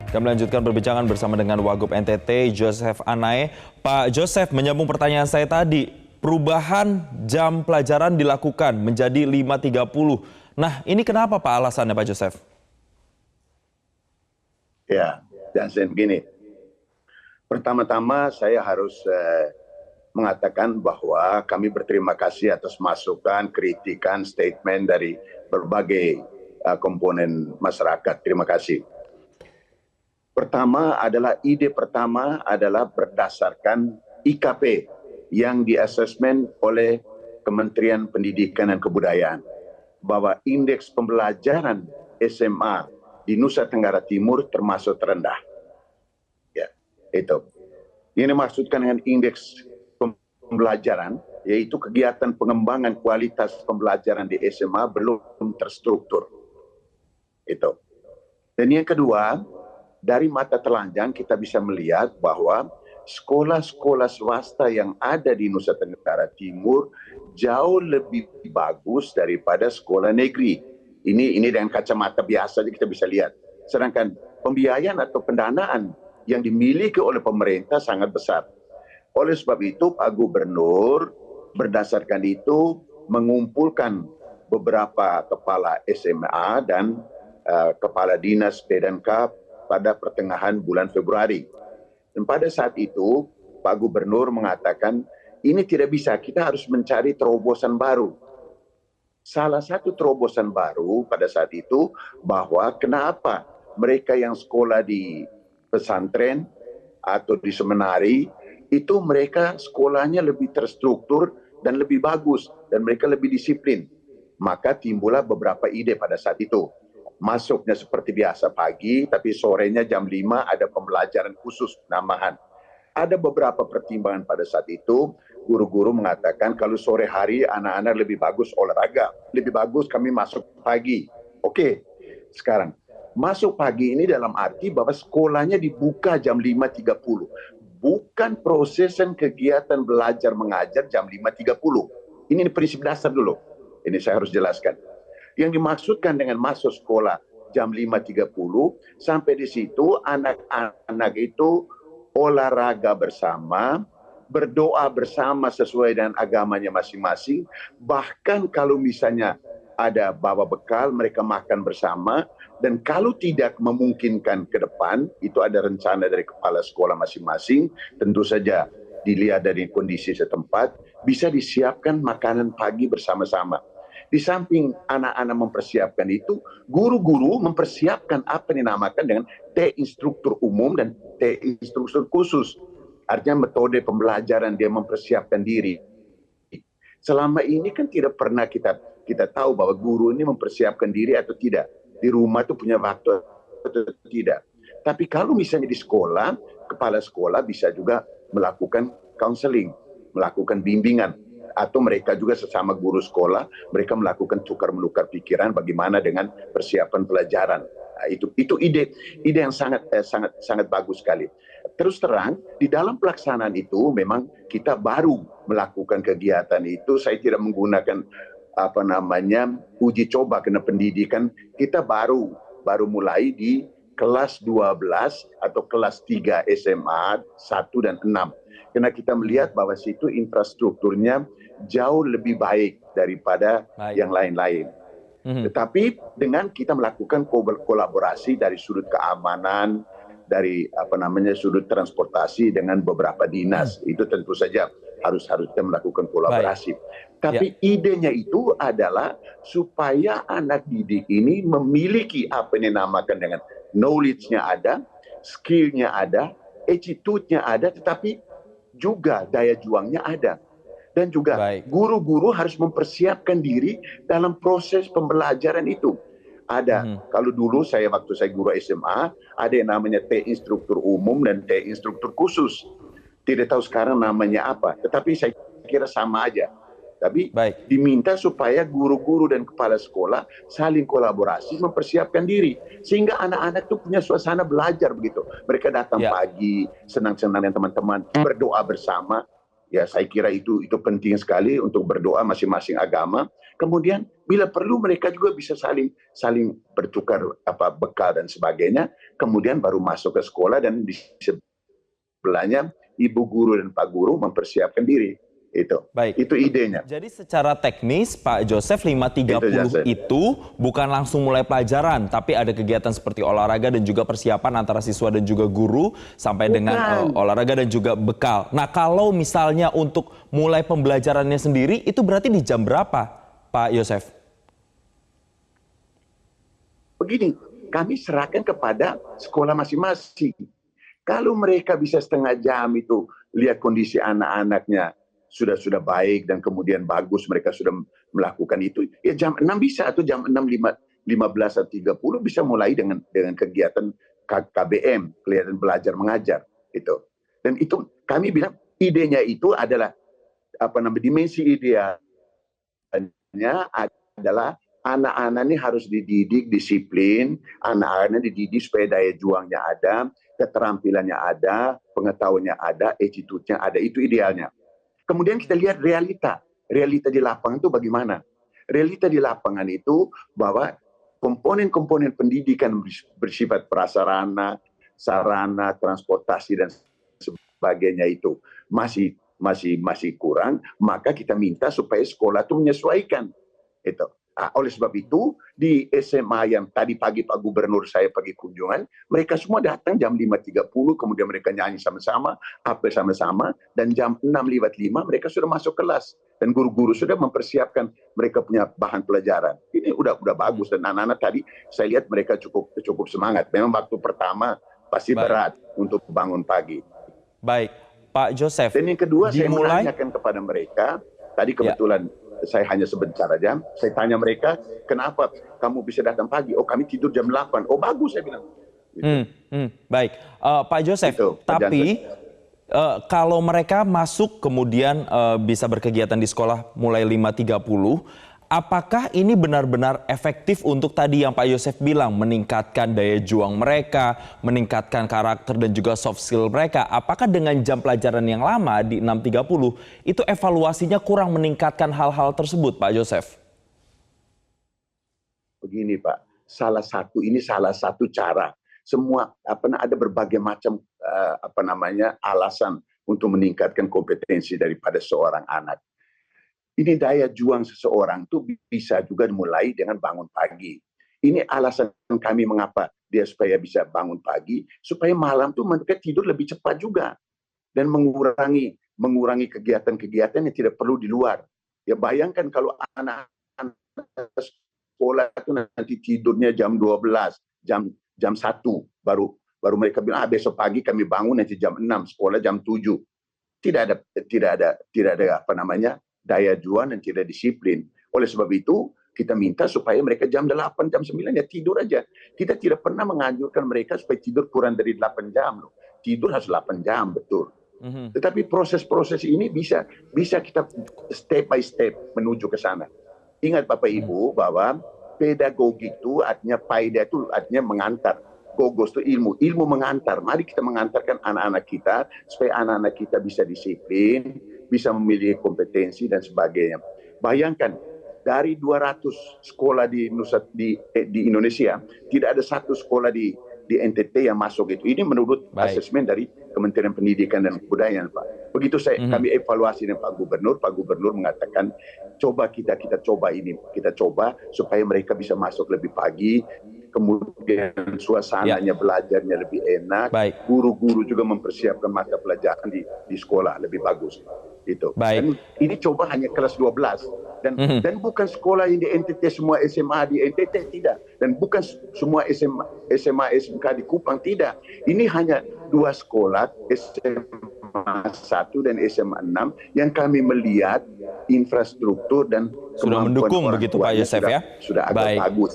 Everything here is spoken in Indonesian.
Kami lanjutkan perbincangan bersama dengan Wagub NTT, Joseph Anae. Pak Joseph, menyambung pertanyaan saya tadi, perubahan jam pelajaran dilakukan menjadi 5.30. Nah, ini kenapa Pak alasannya Pak Joseph? Ya, dan saya begini. Pertama-tama saya harus mengatakan bahwa kami berterima kasih atas masukan, kritikan, statement dari berbagai komponen masyarakat. Terima kasih. Ide pertama adalah berdasarkan IKP yang diasesmen oleh Kementerian Pendidikan dan Kebudayaan bahwa indeks pembelajaran SMA di Nusa Tenggara Timur termasuk terendah. Ya, itu. Ini dimaksudkan dengan indeks pembelajaran, yaitu kegiatan pengembangan kualitas pembelajaran di SMA belum terstruktur. Itu. Dan yang kedua, dari mata telanjang kita bisa melihat bahwa sekolah-sekolah swasta yang ada di Nusa Tenggara Timur jauh lebih bagus daripada sekolah negeri. Ini dengan kacamata biasa kita bisa lihat. Sedangkan pembiayaan atau pendanaan yang dimiliki oleh pemerintah sangat besar. Oleh sebab itu Pak Gubernur berdasarkan itu mengumpulkan beberapa kepala SMA dan kepala dinas PDNK pada pertengahan bulan Februari. Dan pada saat itu, Pak Gubernur mengatakan, ini tidak bisa, kita harus mencari terobosan baru. Salah satu terobosan baru pada saat itu, bahwa kenapa mereka yang sekolah di pesantren atau di seminari, itu mereka sekolahnya lebih terstruktur dan lebih bagus, dan mereka lebih disiplin. Maka timbullah beberapa ide pada saat itu. Masuknya seperti biasa pagi, tapi sorenya jam 5 ada pembelajaran khusus tambahan. Ada beberapa pertimbangan pada saat itu, guru-guru mengatakan kalau sore hari anak-anak lebih bagus olahraga, lebih bagus kami masuk pagi. Oke, sekarang masuk pagi ini dalam arti bahwa sekolahnya dibuka jam 5.30. Bukan prosesan kegiatan belajar mengajar jam 5.30. Ini prinsip dasar dulu. Ini saya harus jelaskan. Yang dimaksudkan dengan masuk sekolah jam 5.30, sampai di situ anak-anak itu olahraga bersama, berdoa bersama sesuai dengan agamanya masing-masing. Bahkan kalau misalnya ada bawa bekal, mereka makan bersama. Dan kalau tidak memungkinkan ke depan, itu ada rencana dari kepala sekolah masing-masing, tentu saja dilihat dari kondisi setempat, bisa disiapkan makanan pagi bersama-sama. Di samping anak-anak mempersiapkan itu, guru-guru mempersiapkan apa yang dinamakan dengan T-instruktur umum dan T-instruktur khusus. Artinya metode pembelajaran dia mempersiapkan diri. Selama ini kan tidak pernah kita tahu bahwa guru ini mempersiapkan diri atau tidak. Di rumah itu punya waktu atau tidak. Tapi kalau misalnya di sekolah, kepala sekolah bisa juga melakukan counseling, melakukan bimbingan. Atau mereka juga sesama guru sekolah, mereka melakukan tukar-menukar pikiran bagaimana dengan persiapan pelajaran. Nah, itu ide yang sangat bagus sekali. Terus terang, di dalam pelaksanaan itu memang kita baru melakukan kegiatan itu. Saya tidak menggunakan uji coba karena pendidikan kita baru mulai di kelas 12 atau kelas 3 SMA 1 dan 6. Karena kita melihat bahwa situ infrastrukturnya jauh lebih baik daripada yang lain-lain. Tetapi dengan kita melakukan kolaborasi dari sudut keamanan, dari sudut transportasi dengan beberapa dinas, itu tentu saja harus kita melakukan kolaborasi. Tapi idenya itu adalah supaya anak didik ini memiliki apa yang dinamakan dengan knowledge-nya ada, skill-nya ada, attitude-nya ada, tetapi juga daya juangnya ada. Dan juga guru-guru harus mempersiapkan diri dalam proses pembelajaran itu. Ada, kalau dulu waktu saya guru SMA, ada yang namanya T-instruktur umum dan T-instruktur khusus. Tidak tahu sekarang namanya apa, tetapi saya kira sama aja. Tapi diminta supaya guru-guru dan kepala sekolah saling kolaborasi, mempersiapkan diri. Sehingga anak-anak itu punya suasana belajar begitu. Mereka datang pagi, senang-senang dengan teman-teman, berdoa bersama. Ya, saya kira itu penting sekali untuk berdoa masing-masing agama. Kemudian bila perlu mereka juga bisa saling bertukar bekal dan sebagainya. Kemudian baru masuk ke sekolah dan di sebelahnya ibu guru dan pak guru mempersiapkan diri. Baik. Itu idenya. Jadi secara teknis Pak Joseph 5.30 Jason. itu bukan langsung mulai pelajaran, tapi ada kegiatan seperti olahraga dan juga persiapan antara siswa dan juga guru sampai dengan olahraga dan juga bekal. Nah, kalau misalnya untuk mulai pembelajarannya sendiri itu berarti di jam berapa, Pak Joseph? Begini, kami serahkan kepada sekolah masing-masing. Kalau mereka bisa setengah jam itu lihat kondisi anak-anaknya sudah baik dan kemudian bagus, mereka sudah melakukan itu, ya jam 6 bisa, atau jam 6.15 atau 30 bisa mulai dengan kegiatan KBM, kegiatan belajar mengajar gitu. Dan itu kami bilang idenya itu adalah dimensi idealnya adalah anak-anak ini harus dididik disiplin, anak-anak dididik supaya daya juangnya ada, keterampilannya ada, pengetahuannya ada, attitude-nya ada, itu idealnya. Kemudian kita lihat realita di lapangan itu bagaimana. Realita di lapangan itu bahwa komponen-komponen pendidikan bersifat prasarana, sarana, transportasi dan sebagainya itu masih kurang, maka kita minta supaya sekolah itu menyesuaikan. Oleh sebab itu, di SMA yang tadi pagi Pak Gubernur saya pergi kunjungan, mereka semua datang jam 5.30, kemudian mereka nyanyi sama-sama, apel sama-sama, dan jam 6.05 mereka sudah masuk kelas. Dan guru-guru sudah mempersiapkan mereka punya bahan pelajaran. Ini udah bagus, dan anak-anak tadi saya lihat mereka cukup semangat. Memang waktu pertama pasti berat untuk bangun pagi. Baik, Pak Joseph. Dan yang kedua, saya menanyakan kepada mereka, tadi kebetulan saya hanya sebentar aja, saya tanya mereka, kenapa kamu bisa datang pagi? Oh, kami tidur jam 8. Oh, bagus, saya bilang. Baik, Pak Joseph, tapi kalau mereka masuk kemudian bisa berkegiatan di sekolah mulai 5.30, apakah ini benar-benar efektif untuk tadi yang Pak Joseph bilang, meningkatkan daya juang mereka, meningkatkan karakter dan juga soft skill mereka? Apakah dengan jam pelajaran yang lama di 6.30 itu evaluasinya kurang meningkatkan hal-hal tersebut, Pak Joseph? Begini Pak, salah satu cara. Semua ada berbagai macam alasan untuk meningkatkan kompetensi daripada seorang anak. Ini daya juang seseorang itu bisa juga dimulai dengan bangun pagi. Ini alasan kami mengapa dia supaya bisa bangun pagi, supaya malam tuh mereka tidur lebih cepat juga. Dan mengurangi kegiatan-kegiatan yang tidak perlu di luar. Ya bayangkan kalau anak-anak sekolah itu nanti tidurnya jam 12, jam 1, baru mereka bilang, besok pagi kami bangun nanti jam 6, sekolah jam 7. Tidak ada daya juang dan tidak disiplin. Oleh sebab itu, kita minta supaya mereka jam 8, jam 9 ya tidur aja. Kita tidak pernah menganjurkan mereka supaya tidur kurang dari 8 jam. Loh. Tidur harus 8 jam, betul. Tetapi proses-proses ini bisa kita step by step menuju ke sana. Ingat Bapak Ibu bahwa pedagogi itu artinya paida itu artinya mengantar. Gogos itu ilmu mengantar. Mari kita mengantarkan anak-anak kita supaya anak-anak kita bisa disiplin, bisa memiliki kompetensi dan sebagainya. Bayangkan dari 200 sekolah di Indonesia tidak ada satu sekolah di NTT yang masuk itu. Ini menurut asesmen dari Kementerian Pendidikan dan Kebudayaan, Pak. Begitu kami evaluasi dengan Pak Gubernur mengatakan coba kita coba supaya mereka bisa masuk lebih pagi. Kemudian suasananya belajarnya lebih enak, guru-guru juga mempersiapkan mata pelajaran di sekolah lebih bagus. Dan ini coba hanya kelas 12 dan bukan sekolah yang di NTT semua SMA di NTT tidak, dan bukan semua SMA SMK di Kupang tidak. Ini hanya 2 sekolah SMA 1 dan SMA 6 yang kami melihat infrastruktur dan sudah mendukung begitu Pak Yosef ya. Sudah agak bagus.